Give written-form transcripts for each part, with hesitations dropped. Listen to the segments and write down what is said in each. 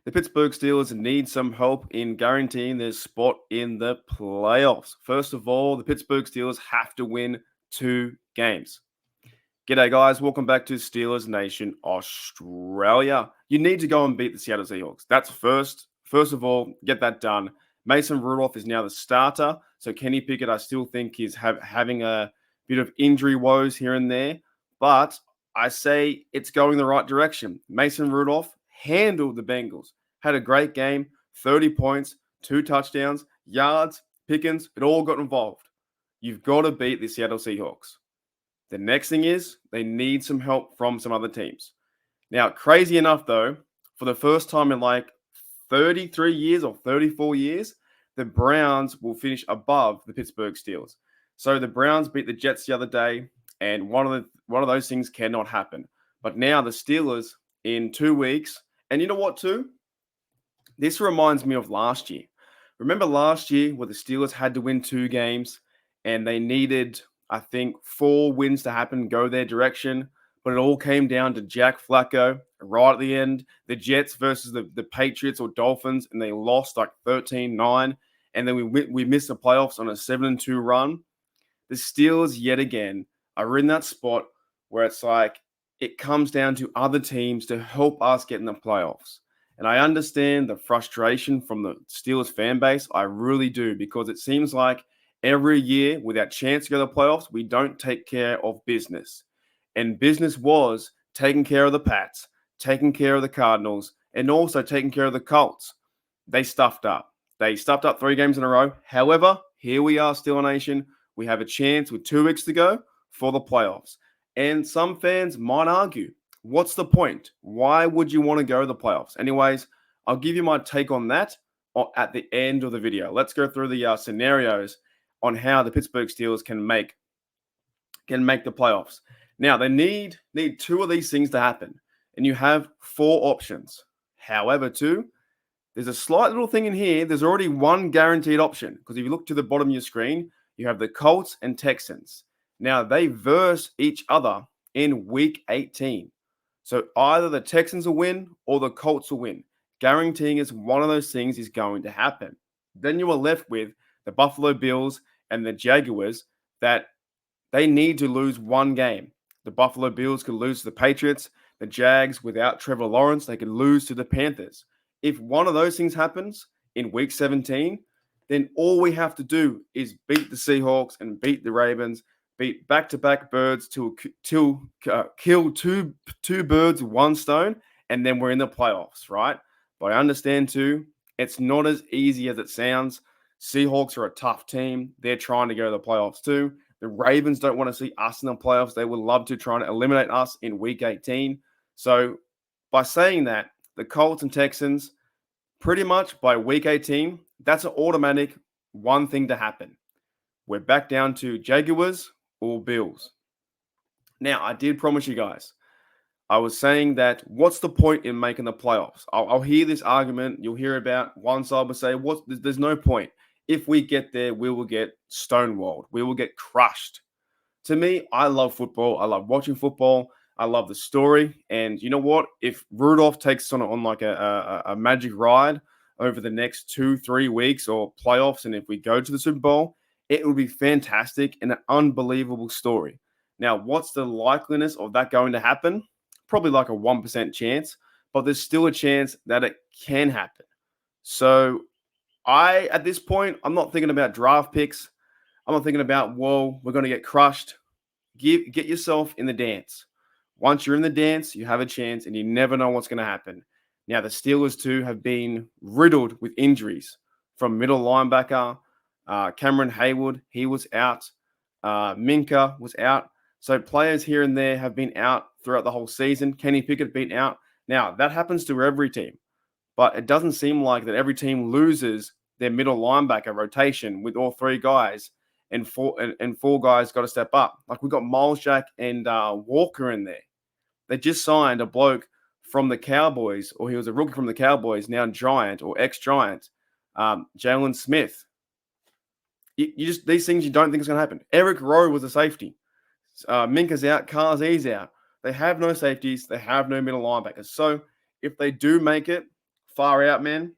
The Pittsburgh Steelers need some help in guaranteeing their spot in the playoffs. First of all, the Pittsburgh Steelers have to win 2 games. G'day, guys. Welcome back to Steelers Nation Australia. You need to go and beat the Seattle Seahawks. That's first. First of all, get that done. Mason Rudolph is now the starter. So Kenny Pickett, I still think, is having a bit of injury woes here and there. But I say it's going the right direction. Mason Rudolph handled the Bengals. Had a great game, 30 points, 2 touchdowns, yards, Pickens. It all got involved. You've got to beat the Seattle Seahawks. The next thing is they need some help from some other teams. Now, crazy enough, though, for the first time in like 33 years or 34 years, the Browns will finish above the Pittsburgh Steelers. So the Browns beat the Jets the other day, and one of those things cannot happen. But now the Steelers in 2 weeks, and you know what, too? This reminds me of last year. Remember last year where the Steelers had to win 2 games, and they needed, I think, 4 wins to happen, go their direction. But it all came down to Jack Flacco right at the end. The Jets versus the Patriots or Dolphins, and they lost like 13-9. And then we missed the playoffs on a 7-2 run. The Steelers, yet again, are in that spot where it's like it comes down to other teams to help us get in the playoffs. And I understand the frustration from the Steelers fan base. I really do, because it seems like every year, with our chance to go to the playoffs, we don't take care of business. And business was taking care of the Pats, taking care of the Cardinals, and also taking care of the Colts. They stuffed up. They stuffed up 3 games in a row. However, here we are, Steeler Nation. We have a chance with 2 weeks to go for the playoffs. And some fans might argue, what's the point? Why would you want to go to the playoffs? Anyways, I'll give you my take on that at the end of the video. Let's go through the scenarios on how the Pittsburgh Steelers can make the playoffs. Now, they need 2 of these things to happen, and you have 4 options. However, too, there's a slight little thing in here. There's already 1 guaranteed option, because if you look to the bottom of your screen, you have the Colts and Texans. Now, they verse each other in Week 18. So either the Texans will win or the Colts will win. Guaranteeing is one of those things is going to happen. Then you are left with the Buffalo Bills and the Jaguars that they need to lose 1 game. The Buffalo Bills could lose to the Patriots. The Jags, without Trevor Lawrence, they could lose to the Panthers. If one of those things happens in Week 17, then all we have to do is beat the Seahawks and beat the Ravens, beat back-to-back birds to kill two birds with 1 stone, and then we're in the playoffs, right? But I understand, too, it's not as easy as it sounds. Seahawks are a tough team. They're trying to go to the playoffs, too. The Ravens don't want to see us in the playoffs. They would love to try and eliminate us in Week 18. So by saying that, the Colts and Texans, pretty much by Week 18, that's an automatic 1 thing to happen. We're back down to Jaguars or Bills. Now, I did promise you guys, I was saying that what's the point in making the playoffs? I'll hear this argument. You'll hear about one side will say, there's no point. If we get there, we will get stonewalled. We will get crushed. To me, I love football. I love watching football. I love the story. And you know what? If Rudolph takes us on like a magic ride over the next 2-3 weeks or playoffs, and if we go to the Super Bowl, it would be fantastic and an unbelievable story. Now, what's the likeliness of that going to happen? Probably like a 1% chance, but there's still a chance that it can happen. So at this point, I'm not thinking about draft picks. I'm not thinking about, whoa, we're going to get crushed. Get yourself in the dance. Once you're in the dance, you have a chance, and you never know what's going to happen. Now, the Steelers, too, have been riddled with injuries from middle linebacker, Cameron Haywood, he was out. Minka was out. So players here and there have been out throughout the whole season. Kenny Pickett been out. Now, that happens to every team. But it doesn't seem like that every team loses their middle linebacker rotation with all 3 guys and 4 guys got to step up. Like we got Miles Jack and Walker in there. They just signed a bloke from the Cowboys, or he was a rookie from the Cowboys, now Giant or ex-Giant, Jalen Smith. These things you don't think is going to happen. Eric Rowe was a safety. Minka's out. Kazi's out. They have no safeties. They have no middle linebackers. So if they do make it far out, man.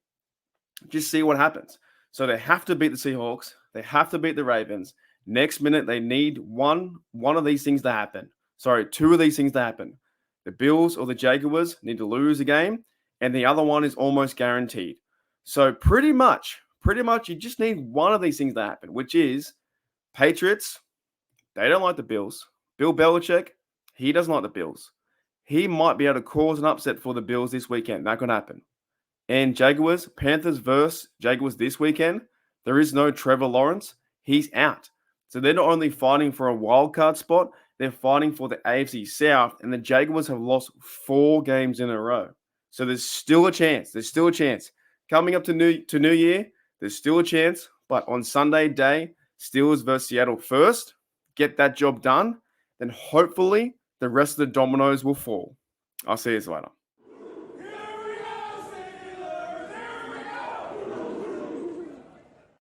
Just see what happens. So they have to beat the Seahawks. They have to beat the Ravens. Next minute, they need one of these things to happen. Sorry, two of these things to happen. The Bills or the Jaguars need to lose a game, and the other one is almost guaranteed. So pretty much, you just need one of these things to happen, which is Patriots. They don't like the Bills. Bill Belichick, he doesn't like the Bills. He might be able to cause an upset for the Bills this weekend. That could happen. And Jaguars, Panthers versus Jaguars this weekend, there is no Trevor Lawrence. He's out. So they're not only fighting for a wild card spot, they're fighting for the AFC South, and the Jaguars have lost 4 games in a row. So there's still a chance. Coming up to New Year, there's still a chance. But on Sunday day, Steelers versus Seattle first. Get that job done. Then hopefully the rest of the dominoes will fall. I'll see you later.